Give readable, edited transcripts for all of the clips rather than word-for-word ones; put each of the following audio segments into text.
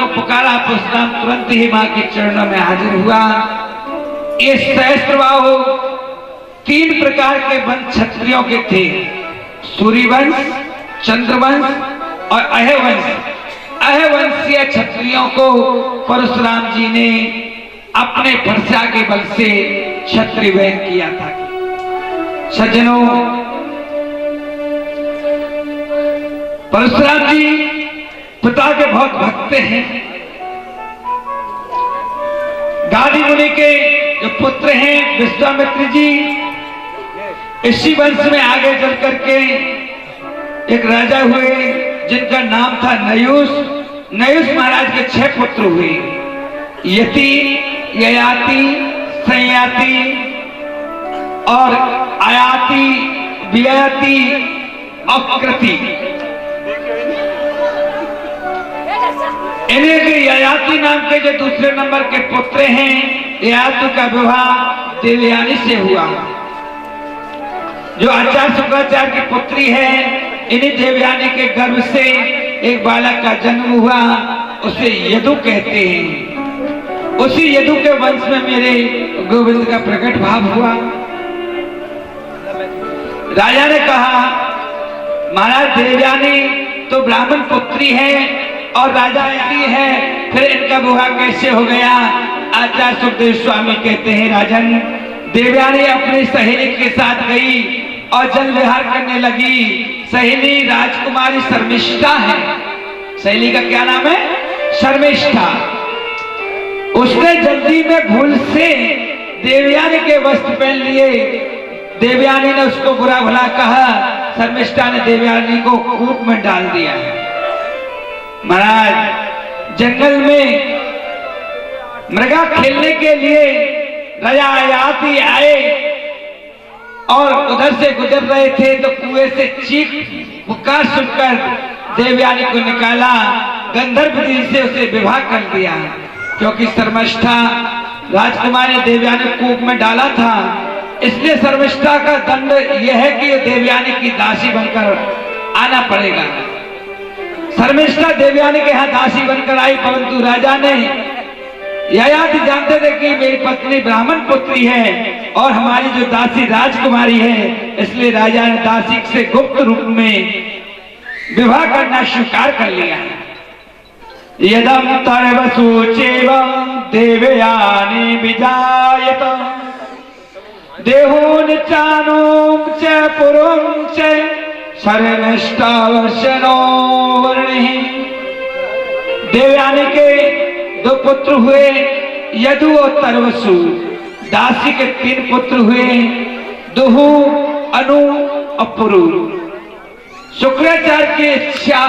पुकारा परशुराम तुरंत ही मां के चरणों में हाजिर हुआ। ये सहस्त्रबाहु 3 प्रकार के वंश क्षत्रियों के थे, सूर्यवंश, चंद्रवंश और अहवंश। अहवंशीय क्षत्रियों को परशुराम जी ने अपने वर्षा के बल से क्षत्रिय वहन किया था। सज्जनों, परशुराम जी पिता के बहुत भक्त हैं। गादी मुनि के जो पुत्र हैं विश्वामित्र जी, इसी वंश में आगे चल करके एक राजा हुए जिनका नाम था नयुष। नयुष महाराज के 6 पुत्र हुए, यति, ययाति, संयाति और आयाति, वियति और कृति। इन्हीं के ययाति नाम के जो दूसरे नंबर के पुत्र हैं, ययाति का विवाह देवयानी से हुआ। जो आचार्य शुक्राचार्य की पुत्री है, इन्हीं देवयानी के गर्भ से एक बालक का जन्म हुआ, उसे यदु कहते हैं। उसी यदु के वंश में मेरे गोविंद का प्रकट भाव हुआ। राजा ने कहा, महाराज देवयानी तो ब्राह्मण पुत्री है और राजा यदि है, फिर इनका विवाह कैसे हो गया? आचार्य सुखदेव स्वामी कहते हैं, राजन, देवयानी अपनी सहेली के साथ गई और जल विहार करने लगी। सहेली राजकुमारी शर्मिष्ठा है। सहेली का क्या नाम है? शर्मिष्ठा। उसने जल्दी में भूल से देवयानी के वस्त्र पहन लिए। देवयानी ने उसको बुरा भला कहा। शर्मिष्ठा ने देवयानी को कूप में डाल दिया। महाराज, जंगल में मृगा खेलने के लिए राजा आयाति आए और उधर से गुजर रहे थे तो कुएं से चीख पुकार सुनकर देवयानी को निकाला। गंधर्व जी से उसे विवाह कर दिया, क्योंकि शर्मिष्ठा राजकुमारी ने देवयानी को कूप में डाला था। इसलिए शर्मिष्ठा का दंड यह है कि देवयानी की दासी बनकर आना पड़ेगा। शर्मिष्ठा देवयानी के यहाँ दासी बनकर आई, परंतु राजा ने, ययाति जानते थे कि मेरी पत्नी ब्राह्मण पुत्री है और हमारी जो दासी राजकुमारी है, इसलिए राजा ने दासी से गुप्त रूप में विवाह करना स्वीकार कर लिया। यदम तर्वसूचेवं देवयानी विजायत देहून चानुं च पुरुं च शर्मिष्ठावर्षणो वर्णिः। देवयानी के 2 पुत्र हुए, यदु और तर्वसु। दासी के 3 पुत्र हुए, दुहु, अनु और पुरु। शुक्राचार्य की इच्छा,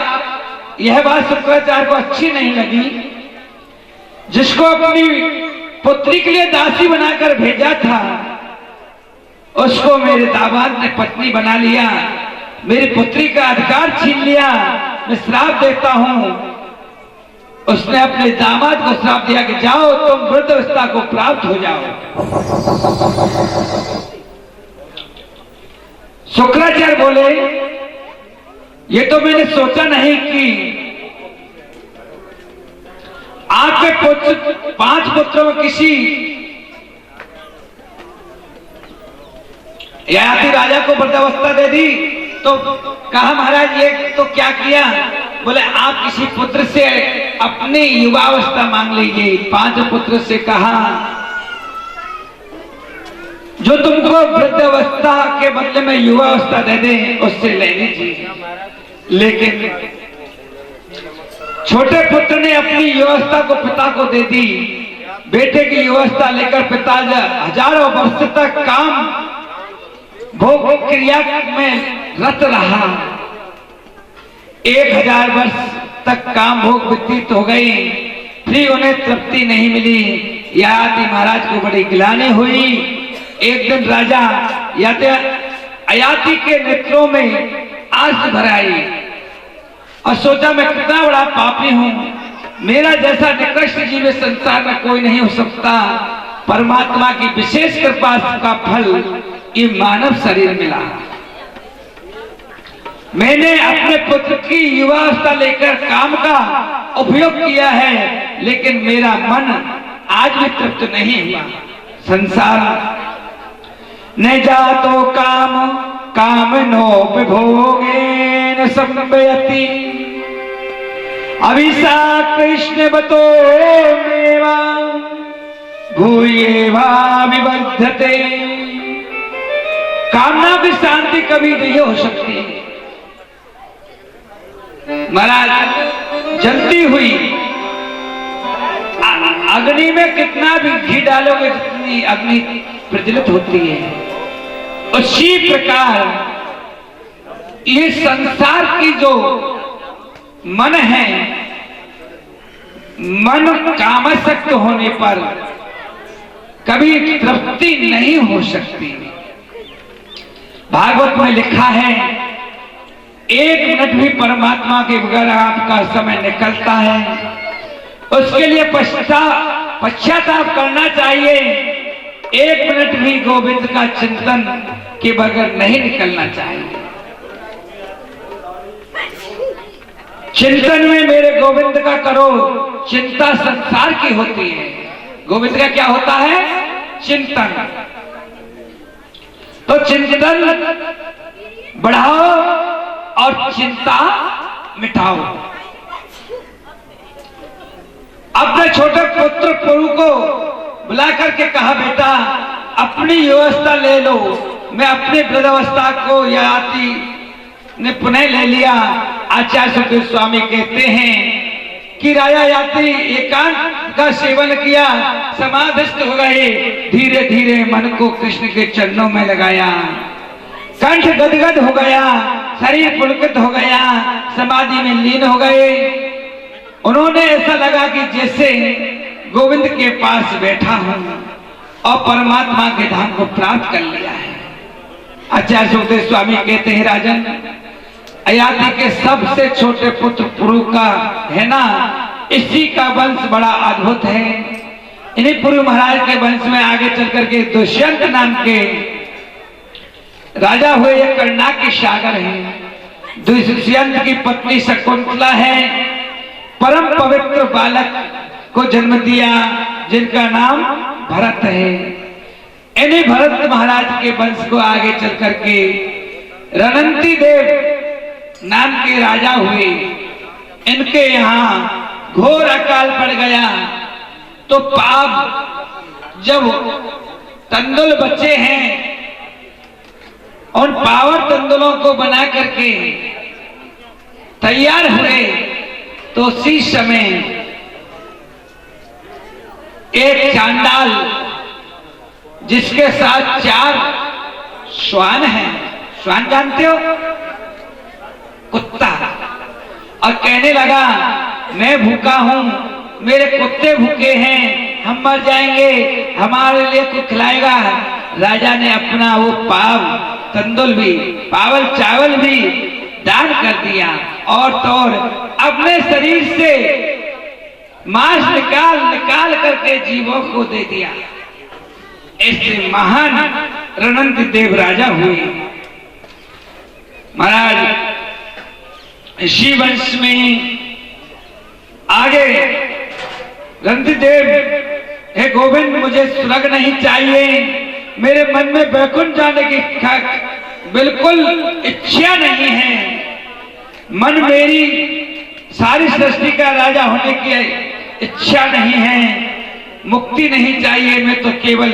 यह बात शुक्राचार्य को अच्छी नहीं लगी। जिसको अपनी पुत्री के लिए दासी बनाकर भेजा था, उसको मेरे दामाद ने पत्नी बना लिया, मेरी पुत्री का अधिकार छीन लिया। मैं श्राप देता हूं। उसने अपने दामाद को श्राप दिया कि जाओ, तुम वृद्धावस्था को प्राप्त हो जाओ। शुक्राचार्य बोले, ये तो मैंने सोचा नहीं कि आपके पुत्र 5 पुत्रों में किसी ययाति राजा को वृद्धावस्था दे दी। तो कहा, महाराज ये तो क्या किया? बोले, आप किसी पुत्र से अपनी युवावस्था मांग लीजिए। 5 पुत्र से कहा, जो तुमको वृद्धावस्था के बदले में युवावस्था दे दे, उससे ले लीजिए। लेकिन छोटे पुत्र ने अपनी युवावस्था को पिता को दे दी। बेटे की युवावस्था लेकर पिता हजारों वर्ष तक काम भोग क्रिया में रत रहा। 1000 वर्ष तक काम भोग व्यतीत हो गई, फिर उन्हें तृप्ति नहीं मिली। ययाति महाराज को बड़ी गिलानी हुई। एक दिन राजा अयाति के नेत्रों में आंसू भर आई और सोचा, मैं कितना बड़ा पापी हूं। मेरा जैसा निकृष्ट जीव इस संसार में कोई नहीं हो सकता। परमात्मा की विशेष कृपा का फल ये मानव शरीर मिला। मैंने अपने पुत्र की युवावस्था लेकर काम का उपयोग किया है, लेकिन मेरा मन आज भी तृप्त नहीं हुआ। संसार न जातो काम कामनो विभोगेन संपयति, अभिसा कृष्ण बतो मेवा भूयेवा विवर्धते। कामना की शांति कभी नहीं हो सकती। महाराज, जलती हुई अग्नि में कितना भी घी डालोगे, जितनी अग्नि प्रज्वलित होती है, उसी प्रकार ये संसार की जो मन है, मन कामासक्त होने पर कभी तृप्ति नहीं हो सकती। भागवत में लिखा है, 1 मिनट भी परमात्मा के बगैर आपका समय निकलता है, उसके लिए पश्चाताप करना चाहिए। 1 मिनट भी गोविंद का चिंतन के बगैर नहीं निकलना चाहिए। चिंतन में मेरे गोविंद का करो, चिंता संसार की होती है, गोविंद का क्या होता है? चिंतन। तो चिंतन बढ़ाओ और चिंता मिटाओ। अपने छोटे पुत्र पुरु को बुला करके कहा, बेटा अपनी व्यवस्था ले लो। मैं अपनी वृद्धावस्था को याति ने पुनः ले लिया। आचार्य सुखदेव स्वामी कहते हैं कि राजा याति एकांत का सेवन किया, समाधिस्थ हो गए। धीरे धीरे मन को कृष्ण के चरणों में लगाया, कंठ गदगद हो गया, शरीर पुलकित हो गया, समाधि में लीन हो गए। उन्होंने ऐसा लगा कि जैसे गोविंद के पास बैठा हूं और परमात्मा के धाम को प्राप्त कर लिया है। आचार्य सुखदेव स्वामी कहते हैं, राजन अयाति के सबसे छोटे पुत्र पुरु का है ना, इसी का वंश बड़ा अद्भुत है। इन्हीं पुरु महाराज के वंश में आगे चल करके दुष्यंत नाम के राजा हुए। ये कर्णा के सागर है। दुष्यंत की पत्नी शकुंतला है, परम पवित्र बालक को जन्म दिया जिनका नाम भरत है। इन्हीं भरत महाराज के वंश को आगे चल करके रणंती देव नाम के राजा हुए। इनके यहाँ घोर अकाल पड़ गया तो पाप, जब तंदुल बचे हैं उन पावर तंदुलों को बना करके तैयार हुए, तो उसी समय एक चांडाल जिसके साथ 4 श्वान हैं, श्वान जानते हो, कुत्ता, और कहने लगा मैं भूखा हूं, मेरे कुत्ते भूखे हैं, हम मर जाएंगे, हमारे लिए कुछ खिलाएगा। राजा ने अपना वो तंदुल भी, पावल चावल भी दान कर दिया और तो और अपने शरीर से मांस निकाल करके जीवों को दे दिया। ऐसे महान रणंत देव राजा हुए। महाराज इसी वंश में आगे रणंत देव, हे गोविंद मुझे स्वर्ग नहीं चाहिए, मेरे मन में वैकुंठ जाने की बिल्कुल इच्छा नहीं है। मन मेरी सारी सृष्टि का राजा होने की इच्छा नहीं है, मुक्ति नहीं चाहिए। मैं तो केवल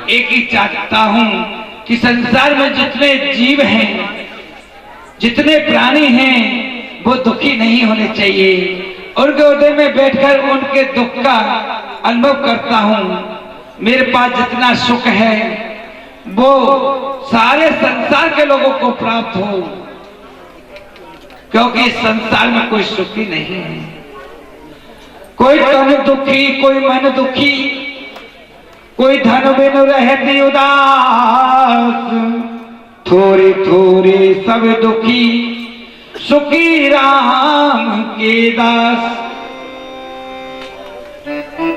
एक ही चाहता हूं कि संसार में जितने जीव हैं, जितने प्राणी हैं, वो दुखी नहीं होने चाहिए। उनके उदय में बैठकर उनके दुख का अनुभव करता हूं। मेरे पास जितना सुख है वो सारे संसार के लोगों को प्राप्त हो, क्योंकि इस संसार में कोई सुखी नहीं है। कोई तन दुखी, कोई मन दुखी, कोई धन बिन रहती उदास, थोड़े थोड़े सब दुखी, सुखी राम के दास।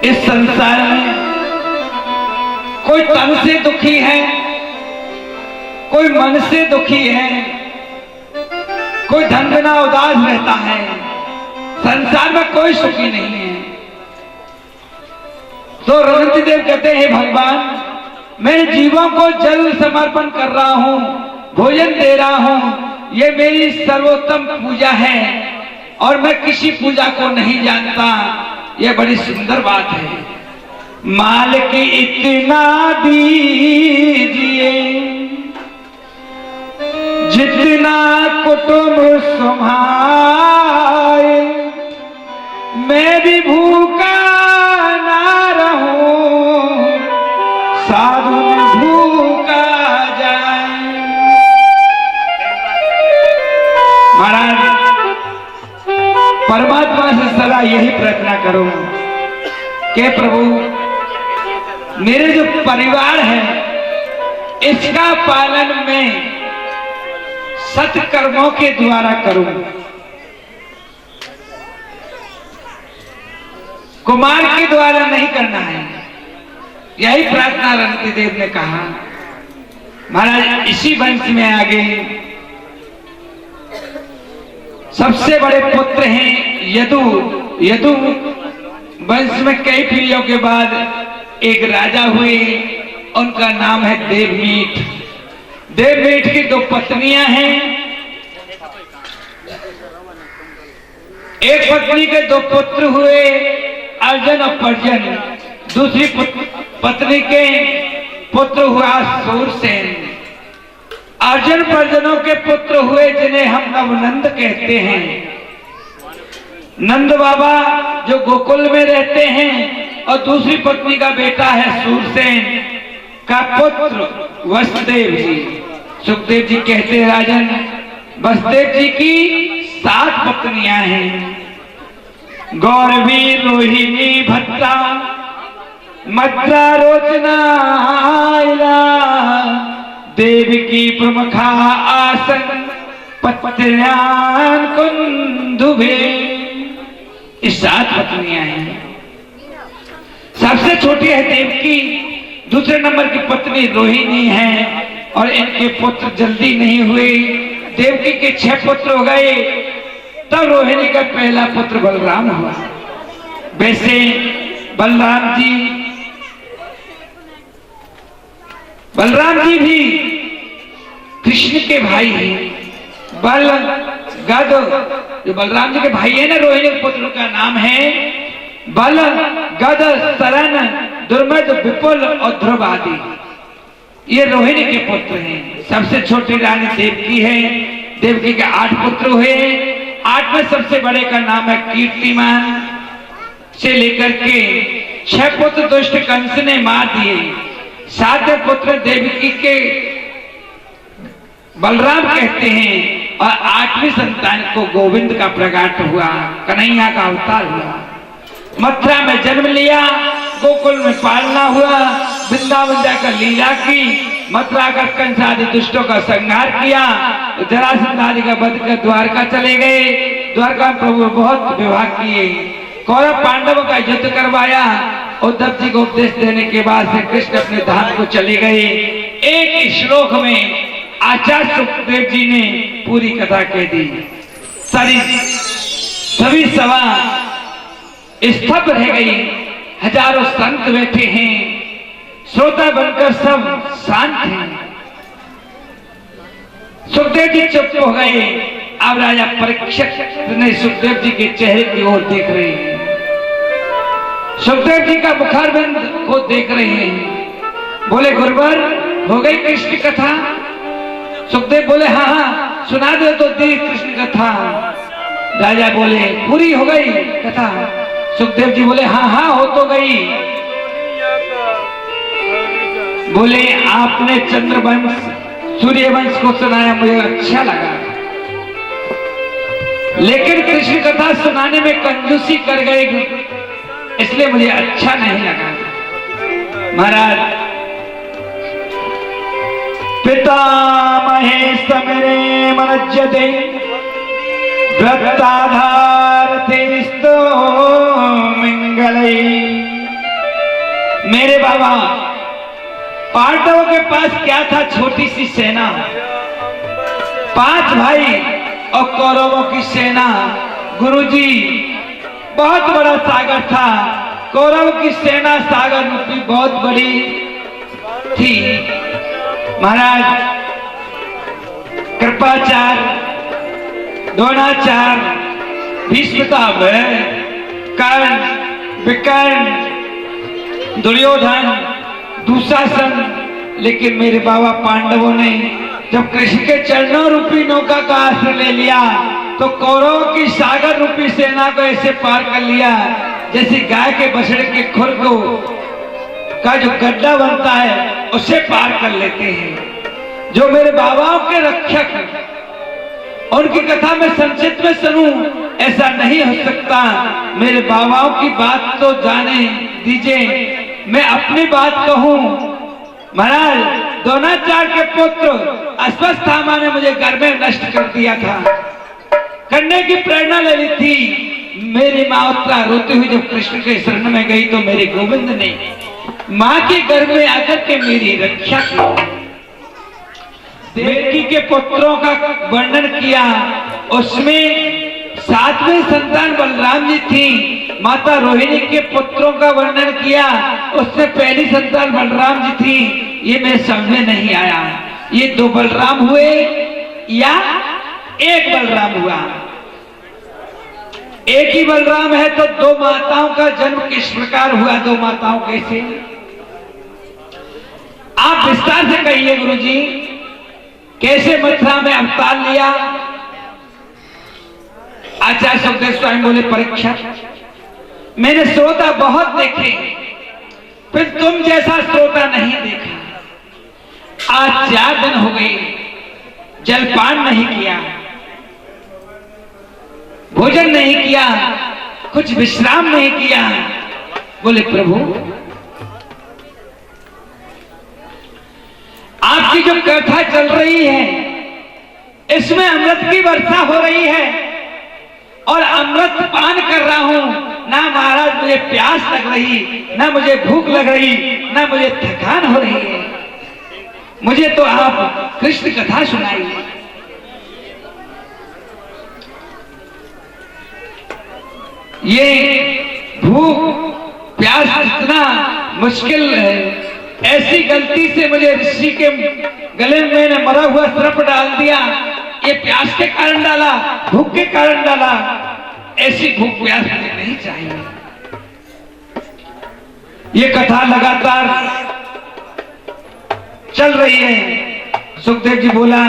इस संसार में कोई तन से दुखी है, कोई मन से दुखी है, कोई धन बिना उदास रहता है, संसार में कोई सुखी नहीं है। तो रणधीर देव कहते हैं भगवान, मैं जीवों को जल समर्पण कर रहा हूं, भोजन दे रहा हूं, ये मेरी सर्वोत्तम पूजा है और मैं किसी पूजा को नहीं जानता। ये बड़ी सुंदर बात है। मालिक इतना दीजिए जितना कुटुंब संभाले, मैं भी भूखा ना रहूं, साधु भूखा जाए। महाराज, परमात्मा से सदा यही प्रार्थना करो कि प्रभु मेरे जो परिवार है इसका पालन मैं सत्कर्मों के द्वारा करूं। कुमार के द्वारा नहीं करना है, यही प्रार्थना रणधीर देव ने कहा। महाराज, इसी वंश में आगे सबसे बड़े पुत्र हैं यदु। यदु वंश में कई पीढ़ियों के बाद एक राजा हुए, उनका नाम है देवमीठ। देवमीठ की दो पत्नियां हैं। एक पत्नी के दो पुत्र हुए, अर्जुन और पर्जन। दूसरी पत्नी के पुत्र हुआ सूरसेन। अर्जुन पर्जनों के पुत्र हुए जिन्हें हम नवनंद कहते हैं। नंद बाबा जो गोकुल में रहते हैं, और दूसरी पत्नी का बेटा है सूरसेन का पुत्र वसुदेव जी। सुखदेव जी कहते हैं राजन, वसुदेव जी की 7 पत्नियां हैं। गौरवी, रोहिणी, भद्रा, मद्रा, रोचना, देवकी, प्रमुखा, आसन, पत्न्यान, कुंदुभे। ये 7 पत्नियां हैं। सबसे छोटी है देवकी, दूसरे नंबर की पत्नी रोहिणी है, और इनके पुत्र जल्दी नहीं हुए। देवकी के 6 पुत्र हो गए, तब रोहिणी का पहला पुत्र बलराम हुआ। वैसे बलराम जी भी कृष्ण के भाई हैं। बल, गद, जो बलराम जी के भाई है ना, रोहिणी के पुत्र का नाम है बल, गद, शरण, दुर्मद, विपुल और ध्रुव आदि। ये रोहिणी के पुत्र हैं। सबसे छोटी रानी देवकी है। देवकी के 8 पुत्र हुए। 8 में सबसे बड़े का नाम है कीर्तिमान। से लेकर के 6 पुत्र दुष्ट कंस ने मार दिए। 7वें पुत्र देवकी के बलराम कहते हैं, और 8वीं संतान को गोविंद का प्रकट हुआ, कन्हैया का अवतार हुआ। मथुरा में जन्म लिया, गोकुल में पालना हुआ, वृंदावन जाकर लीला की, मथुरा का कंस आदि दुष्टों का संहार किया, जरासंध आदि का वध कर द्वारका चले गए। द्वारका में प्रभु बहुत विवाह किए। कौरव पांडवों का युद्ध करवाया। उद्धव जी को उपदेश देने के बाद से कृष्ण अपने धाम को चले गए। एक श्लोक में आचार्य सुखदेव जी ने पूरी कथा कह दी। सभी सभा स्तब्ध रह गई। हजारों संत बैठे हैं, श्रोता बनकर सब शांत हैं। सुखदेव जी चुप हो गए। अब राजा परीक्षित ने सुखदेव जी के चेहरे की ओर देख रहे हैं। सुखदेव जी का मुखारबिंद को देख रहे हैं। बोले, गुरुवर, हो गई कृष्ण कथा? सुखदेव बोले, हाँ हाँ, सुना दो तो दी कृष्ण कथा। राजा बोले, पूरी हो गई कथा? सुखदेव जी बोले, हाँ हाँ, हो तो गई। बोले, आपने चंद्रवंश, सूर्यवंश को सुनाया, मुझे अच्छा लगा, लेकिन कृष्ण कथा सुनाने में कंजूसी कर गए, इसलिए मुझे अच्छा नहीं लगा। महाराज, पितामहे समरे मनज्यते वृत्ताधारतेस्तो मंगलै। मेरे बाबा, पांडवों के पास क्या था? छोटी सी सेना, 5 भाई, और कौरवों की सेना गुरुजी बहुत बड़ा सागर था। कौरव की सेना सागर रूपी बहुत बड़ी थी। महाराज कृपाचार्य, द्रोणाचार्य, भीष्मपितामह, कर्ण, विकर्ण, दुर्योधन, दुशासन, लेकिन मेरे बाबा पांडवों ने जब कृष्ण के चरणों रूपी नौका का आश्रय ले लिया तो कौरवों की सागर रूपी सेना को ऐसे पार कर लिया जैसे गाय के बछड़े के खुर को का जो गड्ढा बनता है उसे पार कर लेते हैं। जो मेरे बाबाओं के रक्षक, उनकी कथा में संक्षिप्त में सुनूं ऐसा नहीं हो सकता। मेरे बाबाओं की बात तो जाने दीजिए, मैं अपनी बात कहूं। महाराज द्रोणाचार्य के पुत्र अश्वत्थामा ने मुझे घर में नष्ट कर दिया था, करने की प्रेरणा ले ली थी। मेरी माँ उत्तरा रोती हुई जब कृष्ण के शरण में गई तो मेरे गोविंद ने माँ के गर्भ में आकर के मेरी रक्षा की। देवकी के पुत्रों का वर्णन किया, उसमें 7वें संतान बलराम जी थी। माता रोहिणी के पुत्रों का वर्णन किया, उसमें पहली संतान बलराम जी थी। ये मेरे समझ में नहीं आया, ये 2 बलराम हुए या 1 बलराम हुआ? एक ही बलराम है तो 2 माताओं का जन्म किस प्रकार हुआ? 2 माताओं कैसे? आप विस्तार से कहिए गुरुजी, कैसे मथुरा में अवतार लिया? आचार्य सुखदेव स्वामी बोले, परीक्षा मैंने श्रोता बहुत देखे, फिर तुम जैसा श्रोता नहीं देखा। आज 4 दिन हो गए, जलपान नहीं किया, भोजन नहीं किया, कुछ विश्राम नहीं किया। बोले प्रभु, आपकी जो कथा चल रही है इसमें अमृत की वर्षा हो रही है और अमृत पान कर रहा हूं। ना महाराज मुझे प्यास लग रही, ना मुझे भूख लग रही, ना मुझे थकान हो रही है। मुझे तो आप कृष्ण कथा सुनाइए। ये भूख प्यास इतना मुश्किल है, ऐसी गलती से मुझे ऋषि के गले में मैंने मरा हुआ सर्प डाल दिया। ये प्यास के कारण डाला, भूख के कारण डाला। ऐसी भूख प्यास मुझे नहीं चाहिए। ये कथा लगातार चल रही है। सुखदेव जी बोला,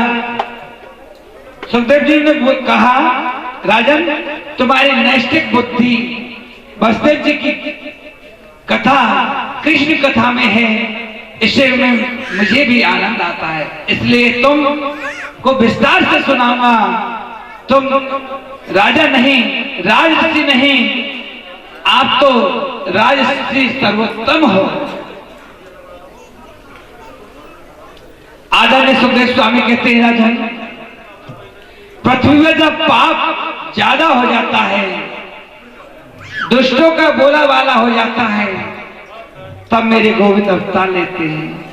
सुखदेव जी ने कहा, राजन तुम्हारी नैष्ठिक बुद्धि वसुदेव जी की कथा कृष्ण कथा में है, इससे मुझे भी आनंद आता है, इसलिए तुम को विस्तार से सुनाऊंगा। तुम राजा नहीं, राजऋषि नहीं, आप तो राजऋषि सर्वोत्तम हो। आदरणीय सुखदेव स्वामी कहते हैं, राजन पृथ्वी में जब पाप ज्यादा हो जाता है, दुष्टों का बोला वाला हो जाता है, तब मेरे गोविंद अवतार लेते हैं।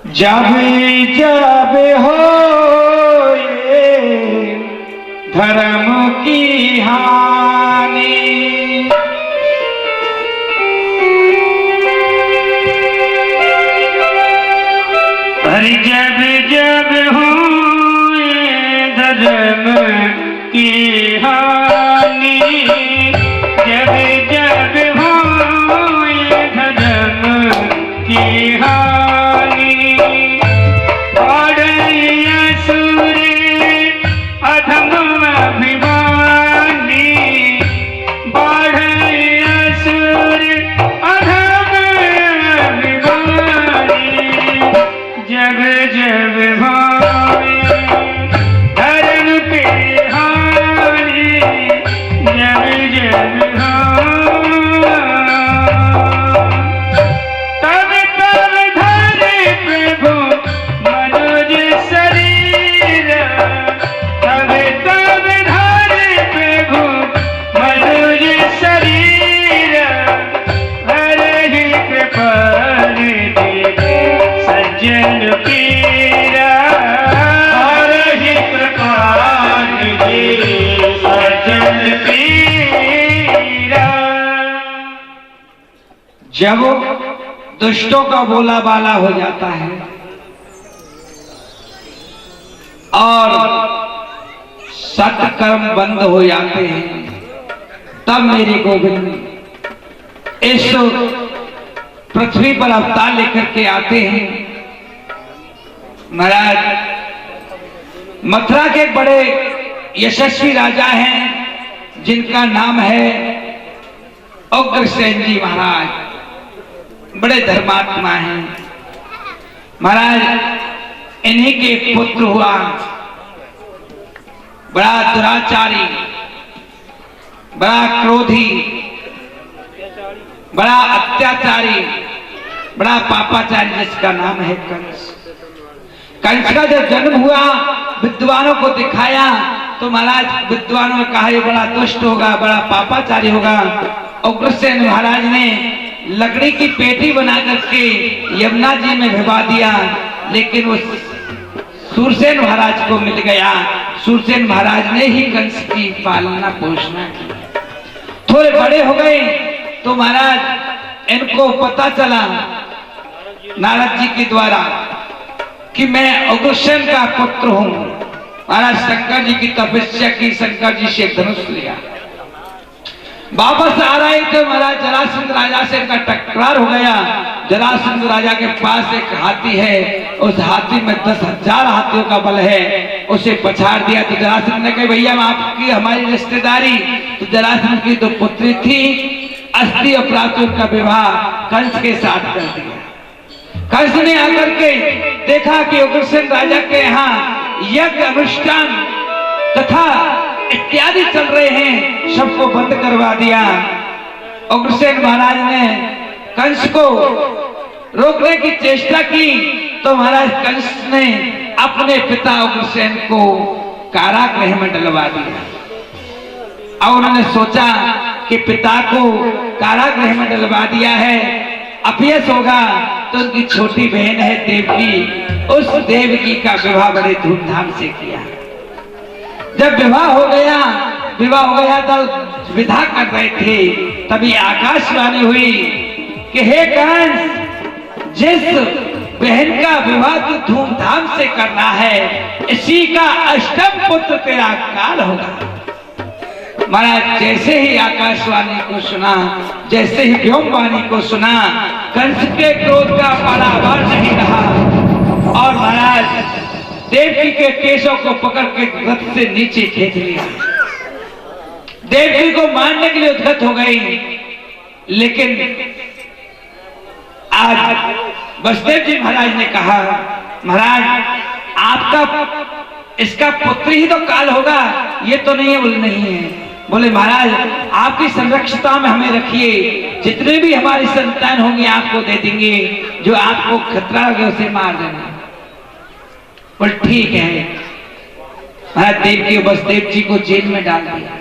जब जब हो धर्म की हानि, अरे जब जब हो धर्म की हानि, जब जब हो धर्म की हानि, धर्म की हानि जब दुष्टों का बोला बाला हो जाता है और सत्कर्म बंद हो जाते हैं, तब मेरे गोविंद इस पृथ्वी पर अवतार लेकर के आते हैं। महाराज मथुरा के बड़े यशस्वी राजा हैं जिनका नाम है उग्रसेन जी महाराज, बड़े धर्मात्मा हैं महाराज। इन्हीं के पुत्र हुआ बड़ा दुराचारी, बड़ा क्रोधी, बड़ा अत्याचारी, बड़ा पापाचारी, जिसका नाम है कंस। कंस का जब जन्म हुआ विद्वानों को दिखाया तो महाराज विद्वानों ने कहा ये बड़ा दुष्ट होगा, बड़ा पापाचारी होगा। उग्रसेन महाराज ने लकड़ी की पेटी बना करके यमुना जी में भिगवा दिया, लेकिन उस सूरसेन महाराज को मिल गया। सूरसेन महाराज ने ही कंस की पालना पोषणा की। थोड़े बड़े हो गए तो महाराज इनको पता चला नारद जी के द्वारा कि मैं उग्रसेन का पुत्र हूं। महाराज शंकर जी की तपस्या की, शंकर जी से धनुष लिया। वापस आ रहे थे महाराज, जरासंध राजा से इनका टकरार हो गया। जरासंध राजा के पास एक हाथी है, उस हाथी में 10,000 हाथियों का बल है, उसे पछाड़ दिया। तो जरासंध ने कहा भैया आपकी हमारी रिश्तेदारी। तो जरासंध की तो पुत्री थी, अस्थि अपराध का विवाह कंस के साथ कर दिया। कंस ने आकर के देखा कि उग्रसेन राजा के यहाँ यज्ञ अनुष्ठान तथा इत्यादि चल रहे हैं, सबको बंद करवा दिया। उग्रसेन महाराज ने कंस को रोकने की चेष्टा की तो महाराज कंस ने अपने पिता उग्रसेन को कारागृह में डलवा दिया। और उन्होंने सोचा कि पिता को कारागृह में डलवा दिया है, अपयश होगा, तो उनकी छोटी बहन है देवकी, उस देवकी का विवाह बड़े धूमधाम से किया। जब विवाह हो गया तो विदा कर रहे थे, तभी आकाशवाणी हुई कि हे कंस, जिस बहन का विवाह तू धूमधाम से करना है, इसी का अष्टम पुत्र तेरा काल होगा। महाराज जैसे ही आकाशवाणी को सुना, जैसे ही व्योमवाणी को सुना, कंस के क्रोध का पारावार नहीं रहा और महाराज देवकी के केशों को पकड़ के रथ से नीचे खींच लिया। देवकी को मारने के लिए उद्यत हो गई, लेकिन आज वसुदेव जी महाराज ने कहा महाराज आपका इसका पुत्र ही तो काल होगा, ये तो नहीं है। बोले नहीं है। बोले महाराज आपकी संरक्षता में हमें रखिए, जितने भी हमारी संतान होंगे आपको दे देंगे, जो आपको खतरा लगे उसे मार देना। बोले ठीक है। महाराज देवकी वसुदेव जी को जेल में डाल दिया।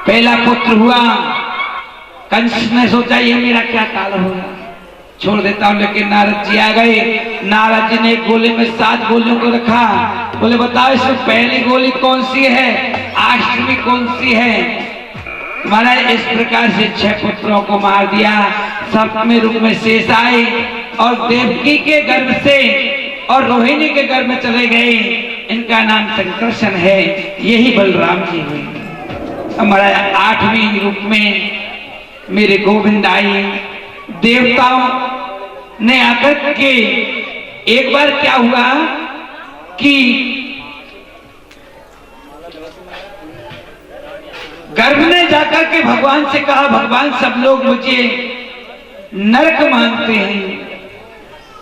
पहला पुत्र हुआ, कंस ने सोचा ये मेरा क्या काल होगा, छोड़ देता हूं, लेकिन नारद जी आ गए। नारद जी ने एक गोले में 7 गोलियों को रखा। बोले बताओ इसमें पहली गोली कौन सी है, अष्टमी कौन सी है। महाराज इस प्रकार से 6 पुत्रों को मार दिया। 7वें रूप में शेष आए और देवकी के गर्भ से और रोहिणी के गर्भ में चले गए। इनका नाम संकर्षण है, यही बलराम जी हुए। हमारा 8वें रूप में मेरे गोविंद आए। देवताओं ने आकर के एक बार क्या हुआ कि गर्भ ने जाकर के भगवान से कहा भगवान सब लोग मुझे नरक मानते हैं।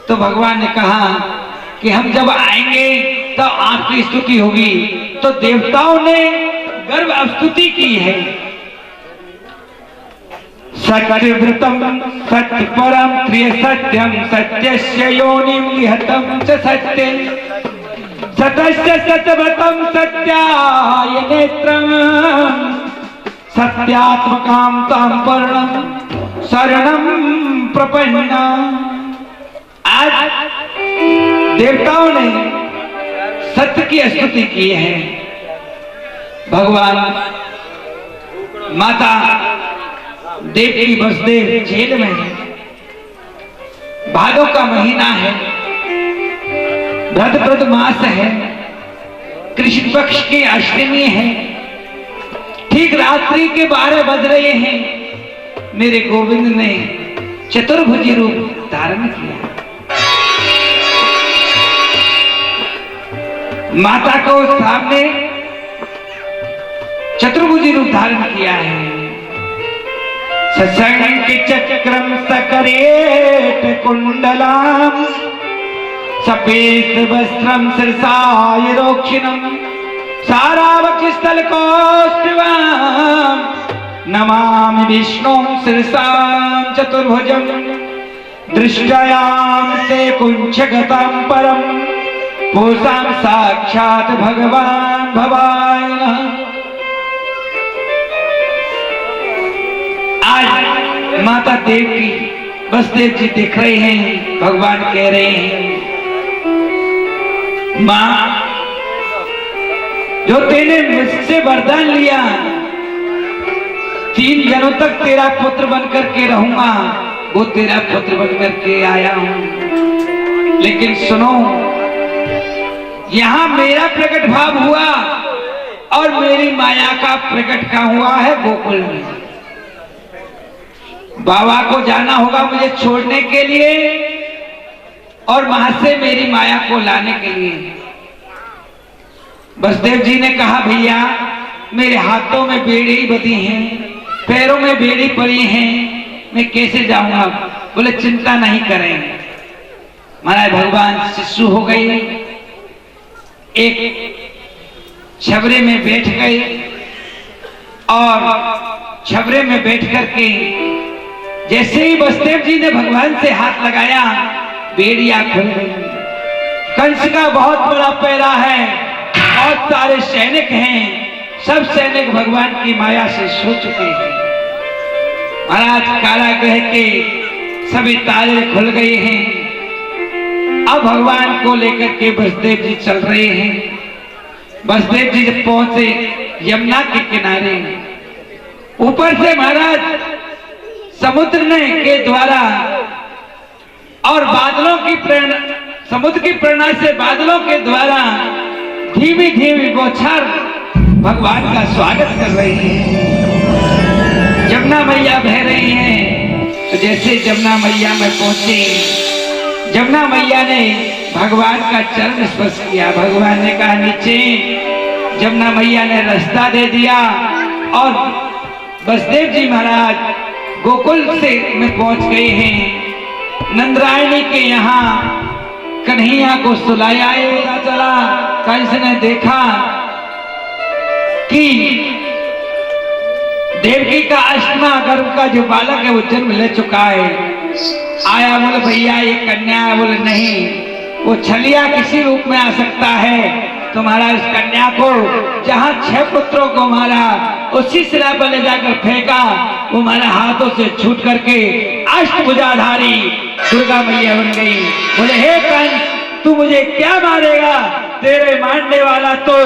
तो भगवान ने कहा कि हम जब आएंगे तो आपकी स्तुति होगी। तो देवताओं ने गर्भ स्तुति की है। सत्यव्रतम सत्यपरम प्रिय सत्यम सत्यस्य योनिम निहतम च सत्यं सतस्य सत्यव्रतम सत्याय नेत्रम सत्यात्मकाम ताम वर्णम शरणम प्रपन्ना। आज देवताओं ने सत्य की स्तुति की है। भगवान माता देवकी वसुदेव जेल में है। भादों का महीना है, भद्रपद मास है, कृष्ण पक्ष की अष्टमी है। ठीक रात्रि के 12 बज रहे हैं। मेरे गोविंद ने चतुर्भुजी रूप धारण किया। माता को सामने चतुर्भुजी रूप धारण किया है। सशंक चक्रम सकरेट कुंडलाम सफेद वस्त्रम शिरसायरोक्षिणम सारावक्षस्थल कौष्टवाम नमामि विष्णुं शिरसां चतुर्भुजं दृष्टयाम ते कुंचगतं परम पूषां साक्षात् भगवान भवाय नमः। आज माता देवकी वसुदेव जी दिख रहे हैं। भगवान कह रहे हैं, मां जो तेने मुझसे वरदान लिया 3 जनों तक तेरा पुत्र बनकर के रहूंगा, वो तेरा पुत्र बनकर के आया हूं। लेकिन सुनो, यहां मेरा प्रकट भाव हुआ और मेरी माया का प्रकट कहां हुआ है? गोकुल में। बाबा को जाना होगा मुझे छोड़ने के लिए और वहां से मेरी माया को लाने के लिए। वसुदेव जी ने कहा, भैया मेरे हाथों में बेड़ी बंधी हैं, पैरों में बेड़ी पड़ी हैं, मैं कैसे जाऊंगा? बोले चिंता नहीं करें। महाराज भगवान शिशु हो गए, एक छबरे में बैठ गए और छबरे में बैठ करके जैसे ही वसुदेव जी ने भगवान से हाथ लगाया, बेड़ियां खुल गई। कंस का बहुत बड़ा पैरा है, बहुत सारे सैनिक हैं, सब सैनिक भगवान की माया से सो चुके हैं। महाराज कारागृह के सभी ताले खुल गए हैं। अब भगवान को लेकर के वसुदेव जी चल रहे हैं। वसुदेव जी जब पहुंचे यमुना के किनारे, ऊपर से महाराज समुद्र ने के द्वारा और बादलों की प्रेरणा, समुद्र की प्रेरणा से बादलों के द्वारा धीमी धीमी बौछार भगवान का स्वागत कर रही है। जमुना मैया बह रही हैं। तो जैसे जमुना मैया में पहुंचे, जमुना मैया ने भगवान का चरण स्पर्श किया। भगवान ने कहा नीचे। जमुना मैया ने रास्ता दे दिया और वसुदेव जी महाराज गोकुल से में पहुंच गए हैं। नंदरायणी के यहाँ कन्हैया को सुलाया। पता चला, कंस ने देखा कि देवकी का अष्टमा गर्भ का जो बालक है वो जन्म ले चुका है। आया, बोले भैया ये कन्या है। बोले नहीं, वो छलिया किसी रूप में आ सकता है। तुम्हारा इस कन्या को जहां 6 पुत्रों को मारा, उसी सिरा पर ले जाकर फेंका, वो हमारे हाथों से छूट करके अष्टभुजाधारी दुर्गा मैया बन गई। बोले हे कंस, तू मुझे क्या मारेगा? तेरे मारने वाला तो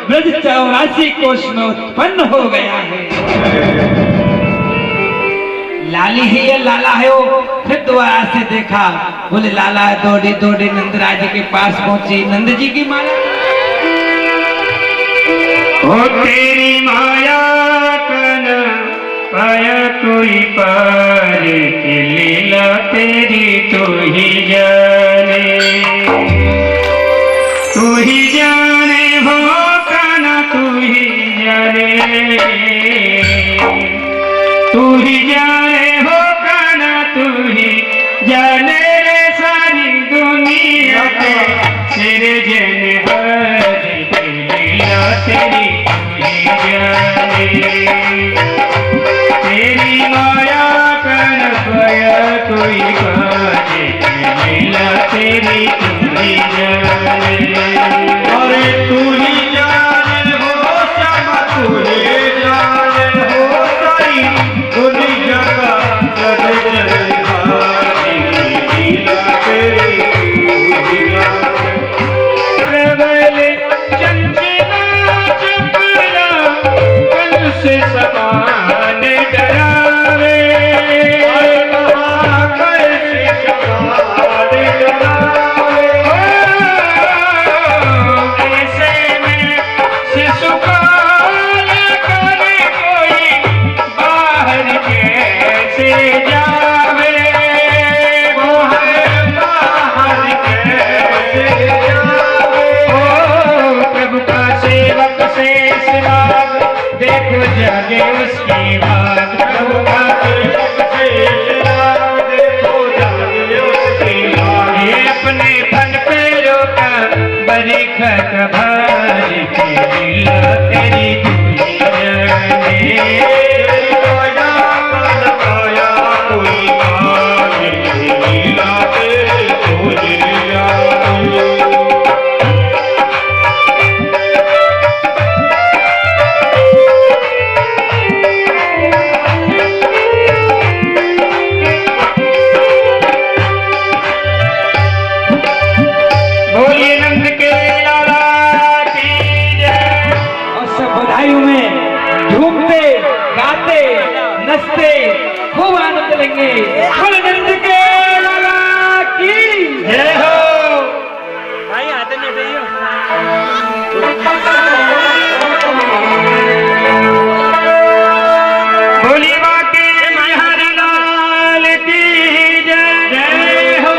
ब्रज 84 कोष में उत्पन्न हो गया है। लाली है या लाला है? वो फिर दोबारा से देखा। बोले लाला। दौड़ी दौड़ी नंदराज के पास पहुंची। नंद जी की माया, ओ तेरी माया कन पाया कोई पार की लीला तेरी तू ही जाने हो काना तू ही जाने हो काना तू ही जाने रे सारी दुनिया पे तेरे जन हर की लीला तेरी तू ही जाने। तेरी माया कर पाया कोई पार लीला तेरी तू ही जाने। अरे तू ही जाने हो श्यामा, तू ही जाने हो सारी दुनिया का लीला तेरी तू ही जाने। प्रबल चंचला चपला कल से समान डरावे, कैसे जावे, मोहन बाहर कैसे जावे। ओ प्रभु का सेवक शेष नाग, देखो जागे उसकी बात। प्रभु का सेवक शेष नाग, देखो जागे उसकी बात। ये अपने फन पे रोका बरखत भर के दिल तेरी दुई जाने। लगाया कोई काहे लीला तेरे तुझे जाने। बोलिए नंद के लाला की जय। और सब बधाइयों में झूमते गाते नचते खूब आनंद लेंगे। बोले नंद के लाला की जय हो। भाई आते नहीं भैया। बोलिए माँ के बिहारी लाल की जय। जय हो।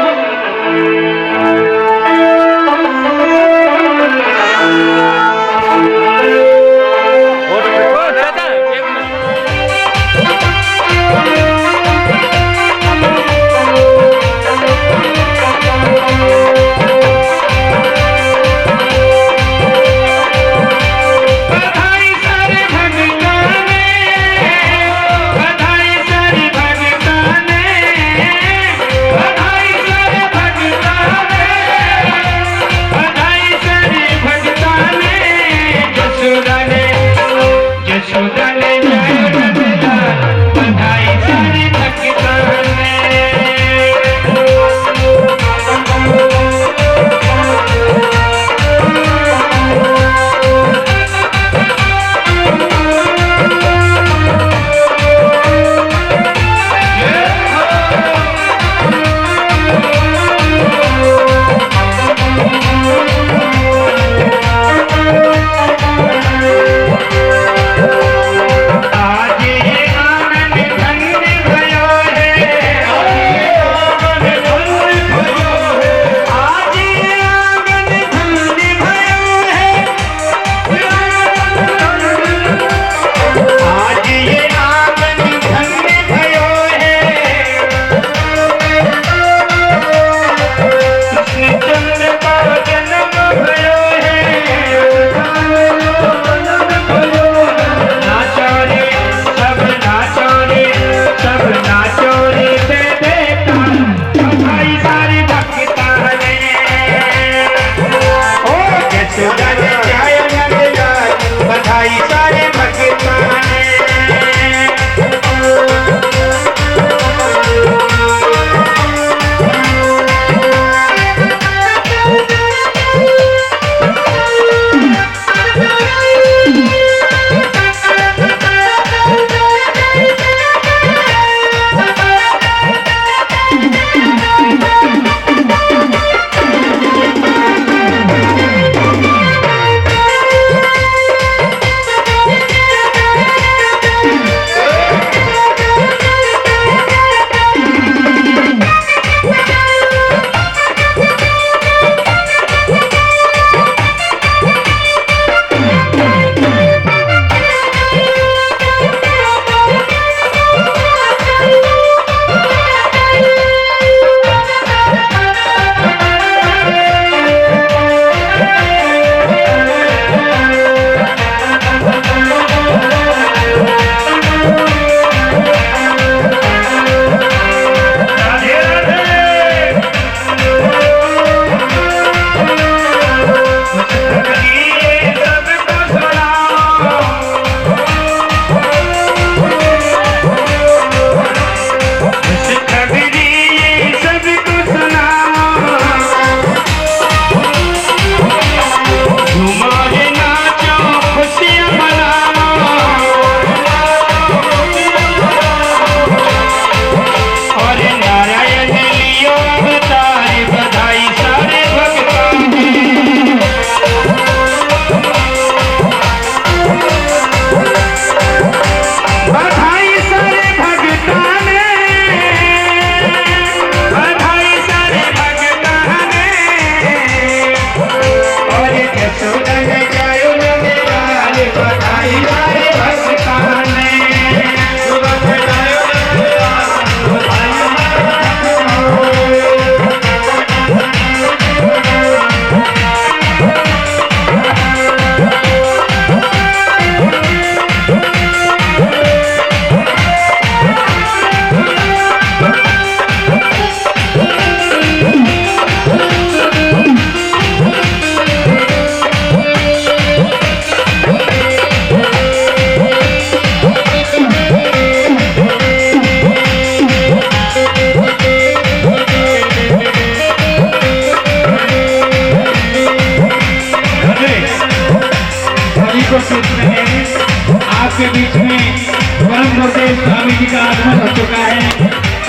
आगमन हो चुका है।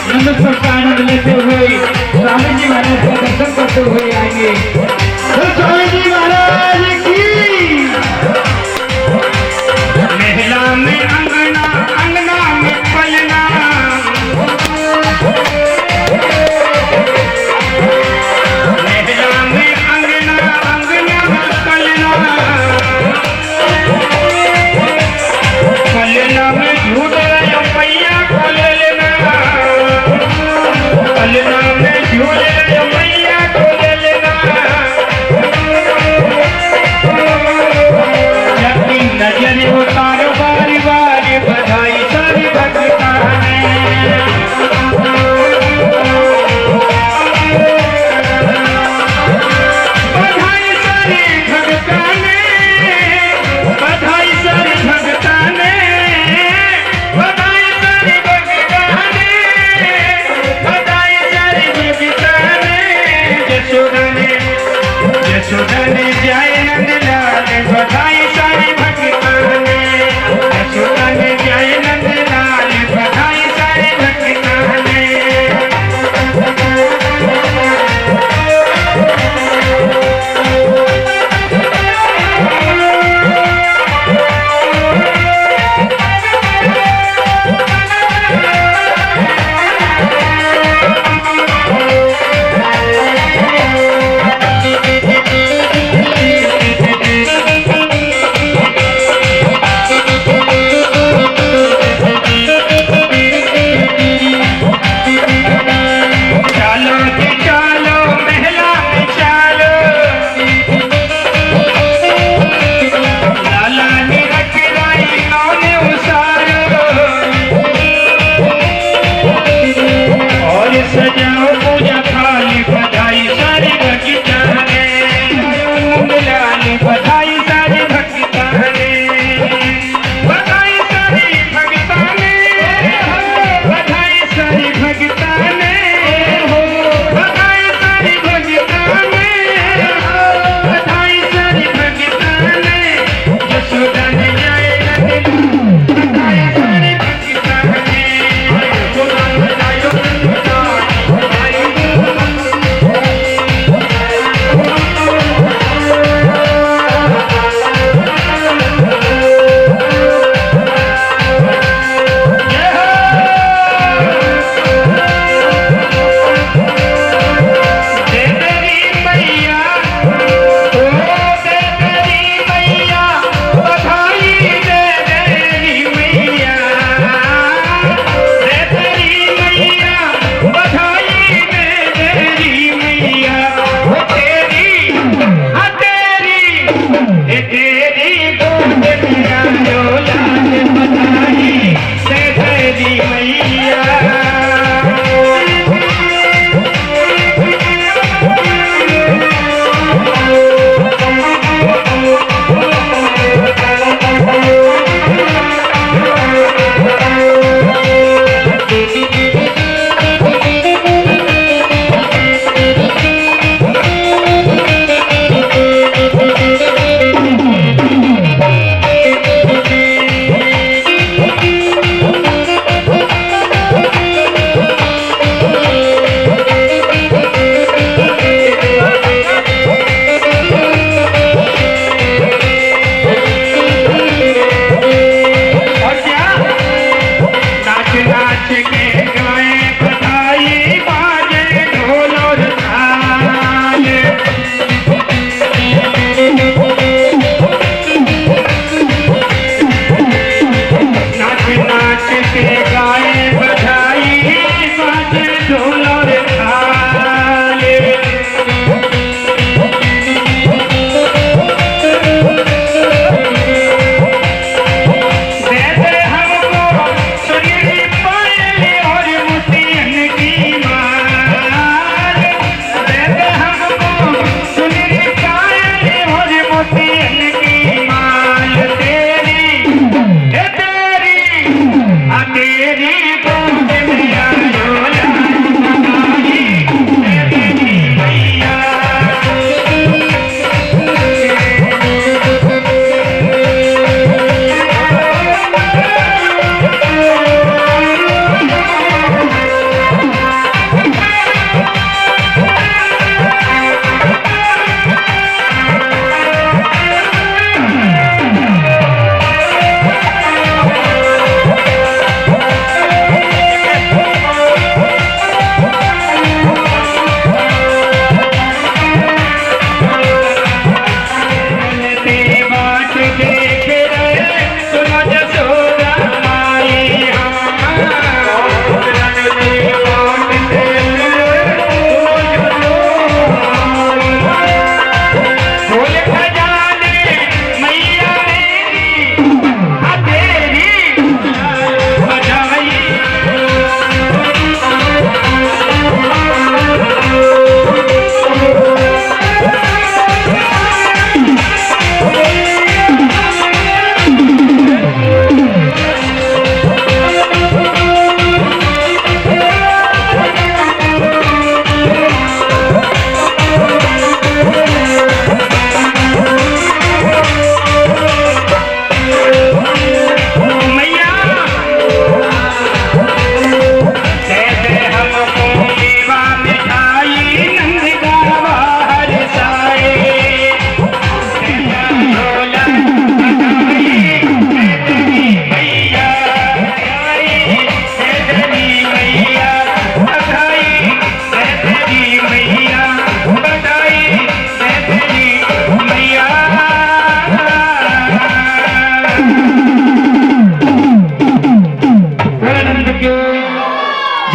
नंदोत्सव का आनंद लेते हुए स्वामी जी महाराज का दर्शन करते हुए आएंगे। तो स्वामी जी महाराज की महिला में अंगना, अंगना में पलना, महिला में अंगना, अंगना में पलना, पलना में झूठ रहे मैया को लेना, पलना में झूठ रहे मैया को लेना। जबकि नजर उतार बारी बारी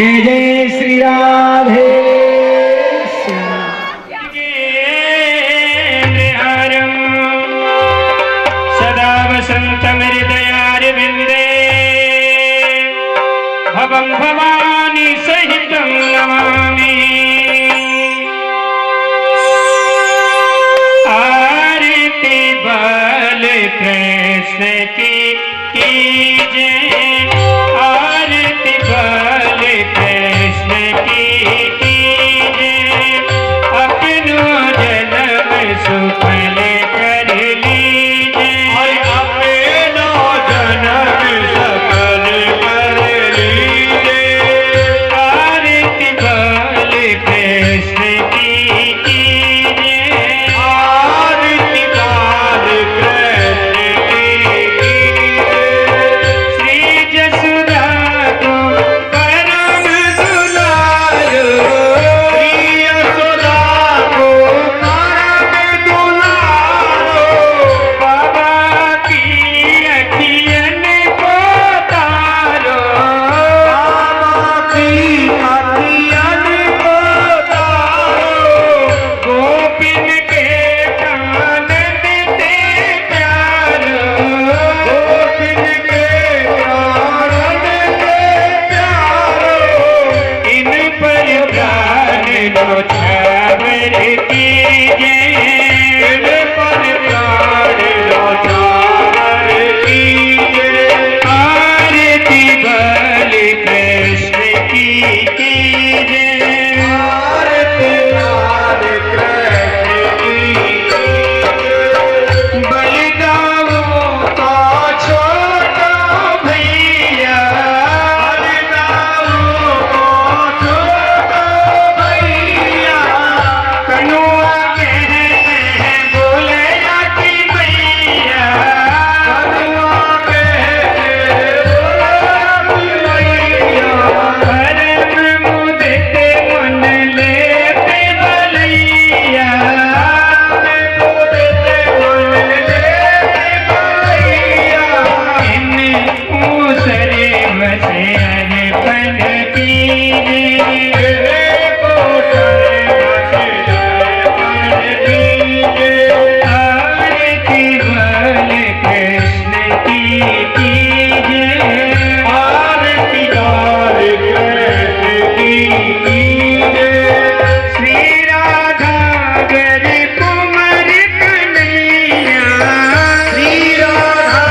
जय जय श्री राधे श्याम। सदा वसंतम हृदयारविंदे भवं भवानी सहितं नमामि। आरती बाल कृष्ण की जय, आरती बाल कृष्ण की जय। अपनो जन्म सुफल कर लीजिए, अपनो जन्म सफल कर लीजिए। आरती बाल कृष्ण की जय, आरती बाल कृष्ण की जय। श्री जसुदा को परम दुलारो, श्री यशोदा को परम दुलारो। बाबा की अखियन को तारो, बाबा की अखियन को तारो। गोपिन के कानन ते प्यारो, गोपिन के कानन ते प्यारो। इन पर प्राण लो छावर कीजिए, इन पर प्राण लो छावर कीजिए। आरती बाल कृष्ण की जय, आरती बाल कृष्ण की जय। बलिदानों का छोटा भैया, बलिदानों का छोटा भैया। कनुआ कहते हैं बोले की भैया, कनुआ कहते हैं बोले की भैया। परम मुदित मन लेते बलैया, मुदित मन लेते बलैया। इन ऊसरे बसे अर्पण कीजिए, ऊसरे बसे अर्पण कीजिए। आरती बाल कृष्ण की जय, आरती बाल कृष्ण की जय। श्री राधा गर कुंवर कन्हैया, श्री राधा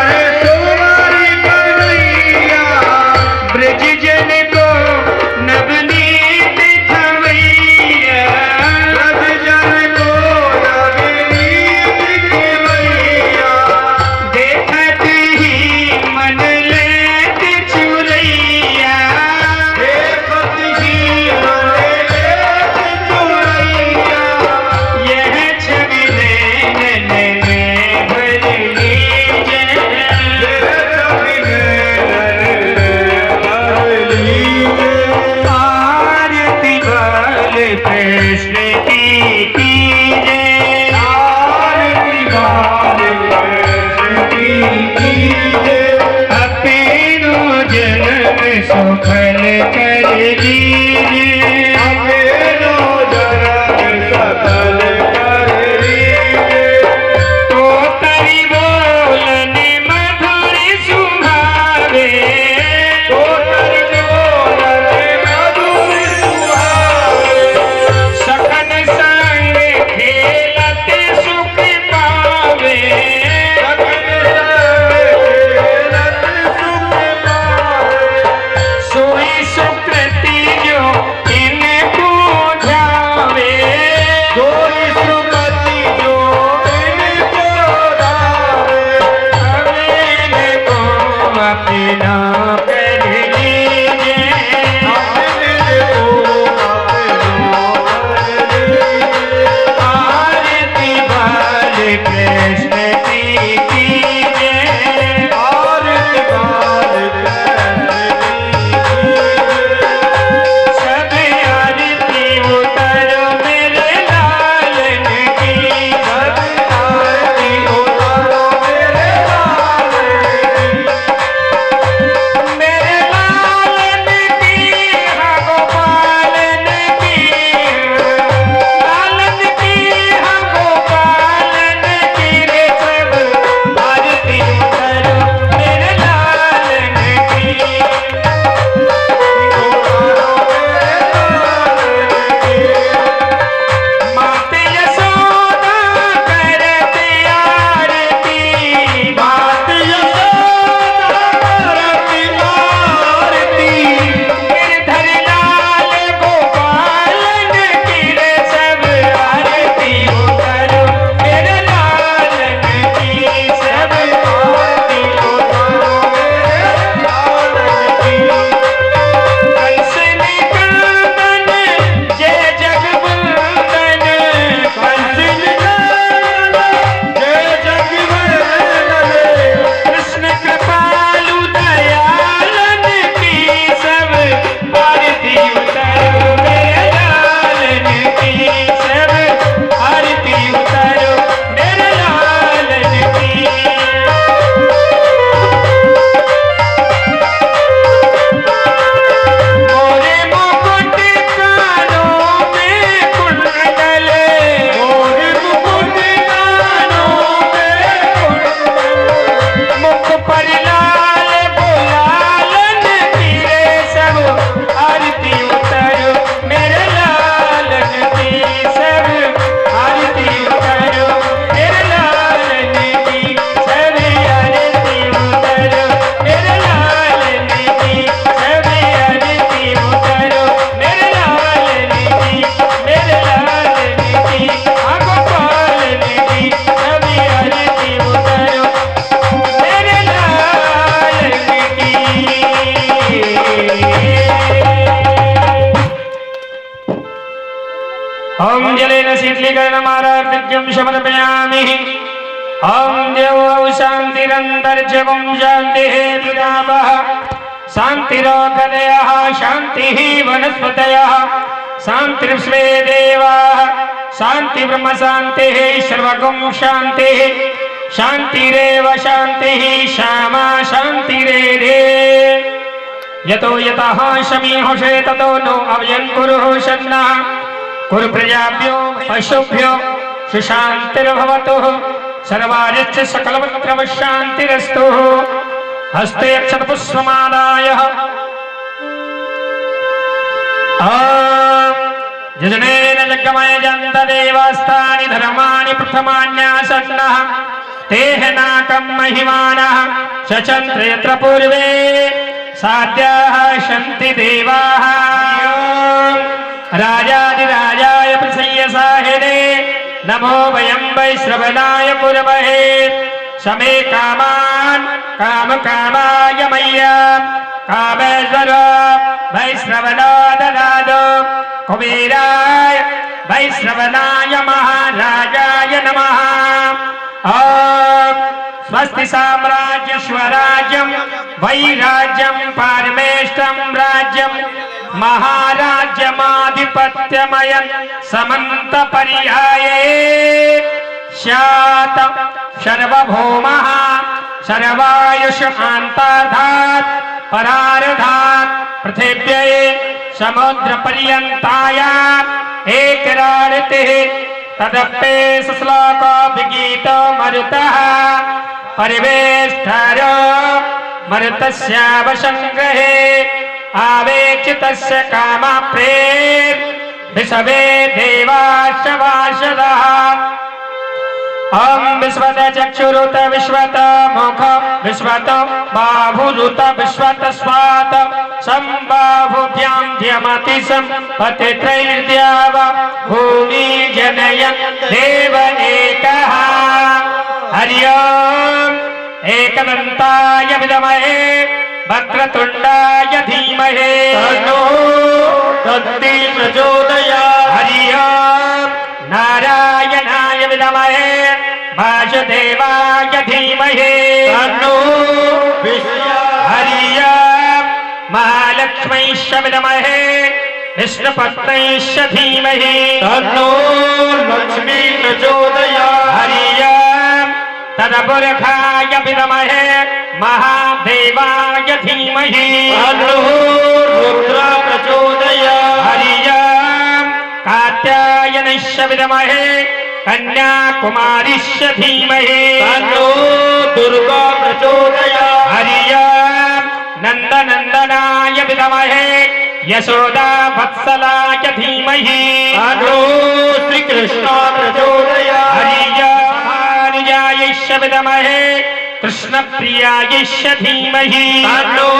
गर कुंवर कन्हैया। ब्रज जन को नवनीत खवैया, ब्रज जन को नवनीत खवैया। देखत ही मन लेत चुरैया, देखत ही मन लेत चुरैया। यह छवि नैनन में भर लीजिए, यह छवि नैनन में भर लीजिए। आरती बाल कृष्ण की जय, आरती बाल कृष्ण की जय। अपनो जन्म सफल कर लीजिए, अपनो जन्म सफल कर लीजिए। तो तरी बोलन मधुर सुहावे, तो तरी बोलन मधुर सुहावे। सखन संग खेलत सुख पावे, सखन संग खेलत सुख पावे। सोई सुकृति जो ओम जलेन शीतलीकरणमारार्तिक्यं समर्पयामि। ओम देवौ शान्तिरन्तरिक्षं शान्तिः विरामः शान्तिरोगदयः शान्तिः वनस्पतयः शान्तिर्विश्वे देवाः शान्ति ब्रह्म शान्तिः सर्वगं शान्तिः शान्तिरेव शान्तिः श्यामा शान्तिरेधे। यतो यतः शमीहोषे ततो नो अव्यं कुरुः शन्नः कुरु प्रजाभ्यो पशुभ्यो सुशान्तिर्भवतु सर्वारिच्च सकलमन्त्रवशान्तिरस्तु। हस्ते अक्षतपुष्पमादाय यजनेन जग्गमयजन्त देवास्तानि धर्माणि प्रथमान्यासन्नः तेह नाकं महिमानः शचन्त्र यत्र पूर्वे साध्याः सन्ति देवाः। राजाधिराजाय प्रसय्यसाहिने नमो वयं वैश्रवणाय कुर्महे। समे कामान् कामकामाय मय्या कामेश्वर वैश्रवणो ददातु। कुबेराय वैश्रवणाय महाराजाय नमः। स्वस्ति साम्राज्य स्वराज्यं वैराज्यं पारमेष्टं राज्यं महाराज्यमाधिपत्यमयं समन्तपर्याये स्यात् सर्वभौमः सर्वायुष आन्ताधात् परार्धात् पृथिव्यै समुद्रपर्यन्तायाम् एकराणतिः तदप्ये श्लोको विगीतो मरुतः परिवेष्टारो मरुतस्यावसंग्रहे आवेचितस्य कामप्रेत विश्वे देवाश्च वासदः। ओम विश्वत चक्षुरुत विश्वत मुख विश्वत बाहुरुत विश्वत स्वात संबाहुभ्यां ध्यमति संपतित्रैर्द्याव भूमि जनयन् देव एकः। हरि ओम एकदन्ताय विद्महे वक्रतुण्डाय धीमहि तन्नो दन्ती प्रचोदयात्। हरि ओम नारायणाय विद्महे वासुदेवाय धीमहि तन्नो विष्णुः। हरि ओम महालक्ष्मीश्च विद्महे विष्णुपत्नीश्च धीमहि तन्नो लक्ष्मी प्रचोदयात्। हरि ओम तदपुरखाय विद्महे महादेवाय धीमहि तन्नो रुद्रः प्रचोदयात्। हरि ओम कात्यायनश्च विद्महे कन्याकुमारीश्च धीमहि तन्नो दुर्गा प्रचोदयात्। हरि ओम नन्दनन्दनाय विद्महे यशोदा वत्सलाय धीमहि तन्नो श्रीकृष्णः प्रचोदयात्। हरि ओम भानुजायश्च विद्महे कृष्णप्रियायश्च धीमहि तन्नो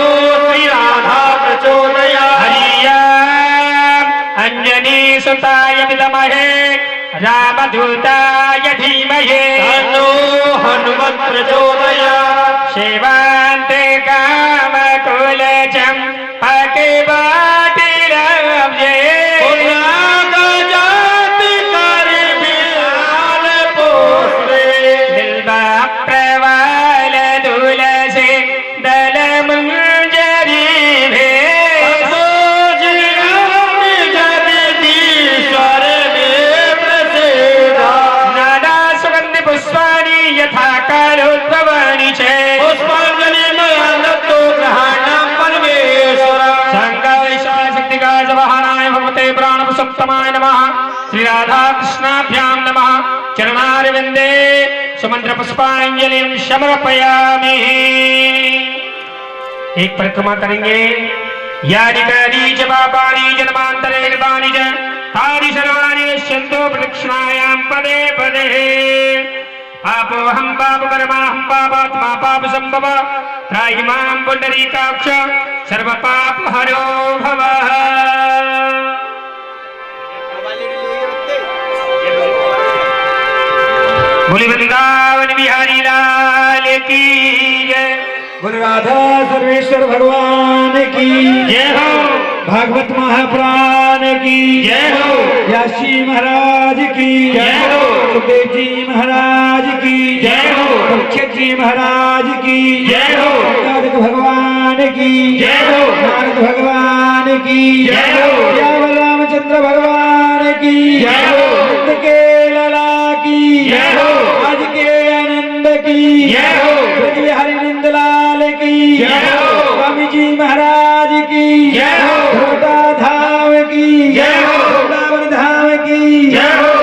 श्रीराधा प्रचोदयात्। हरि ओम अंजनीसुताय विद्महे रामदूताय धीमहि तन्नो हनुमत् प्रचोदयात्। शिवान्ते कामकुलजं पकिवाटिरव्ये पुनागजाति करे विशाल पोस्ते दिलबा प्रवाल दुलसे दलमंजरी भे यथा कालोद्भवानि च पुष्पाञ्जलि मया दत्तो ग्रहाणां परमेश्वर संगायशा शक्तिकाय वाहनाय भगवते प्राणपुरुषोत्तमाय नमः। श्री राधा कृष्णाभ्यां नमः। चरणारविन्दे सुमंत्र पुष्पांजलिं समर्पयामि। एक परिक्रमा करेंगे। यानि कानि च पापानि जन्मान्तरे कृतानि च तानि सर्वाणि नश्यन्तो प्रदक्षिणायां पदे पदे। पापोऽहं पापकर्माहं पापात्मा पापसम्भव त्राहि मां पुण्डरीकाक्ष सर्वपापहरो भवः। बोली वृंदावन बिहारी लाल की जय। बोल राधा सर्वेश्वर भगवान की जय हो। भागवत महापुराण भगवान की जय हो। व्यासी महाराज की जय हो। सुखदेव जी महाराज की जय हो। परीक्षित जी महाराज की जय हो। नारद भगवान की जय हो। नारद भगवान की जय हो। श्याम रामचंद्र भगवान की जय हो। नंद के लला की जय हो। आज के आनंद की जय हो। ब्रज बिहारी नंदलाल की जय हो। स्वामी जी महाराज की जय हो। बड़ौदा धाम की जय हो। वृंदावन धाम की जय हो।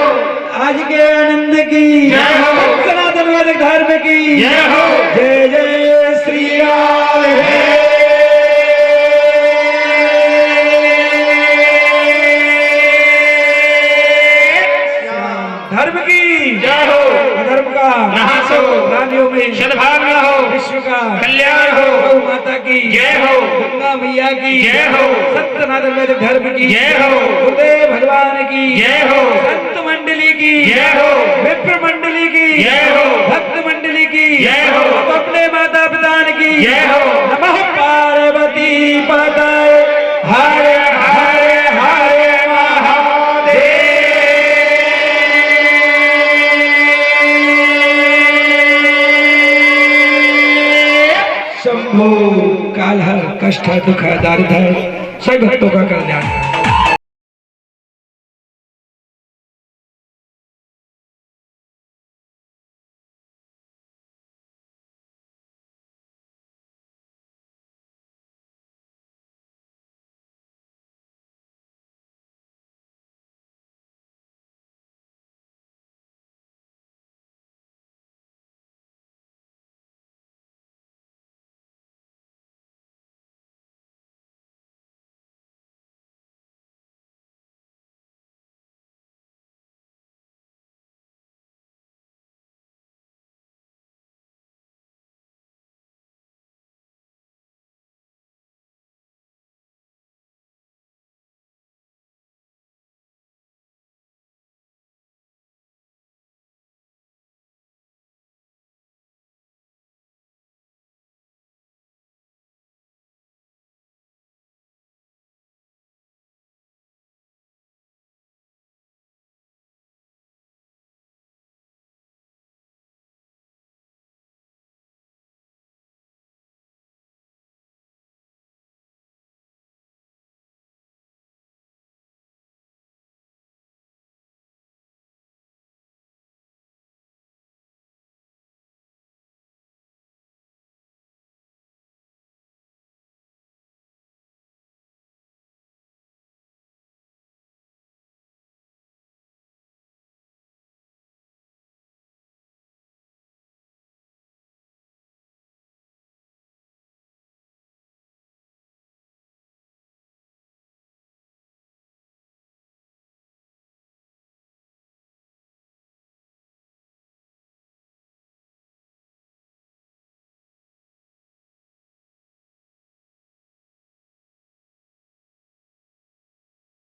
आज के आनंद की जय हो। सनातन वैदिक धर्म की जय हो। जय जय श्री राम धर्म की जय हो। अधर्म का नाश हो। प्राणियों में सद्भावना हो। विश्व का कल्याण हो। गौ माता की जय हो। गंगा मैया की जय हो। सत्यनारायण वैदिक धर्म की जय हो। गुरुदेव भगवान की जय हो। संत मंडली की जय हो। विप्र मंडली की जय हो। भक्त मंडली की जय हो। अब अपने माता पिता की जय हो। नमः पार्वती पतये हरे हरे हरे शंभो काल हर कष्ट दुख दारिद्र सभी भक्तों का कल्याण।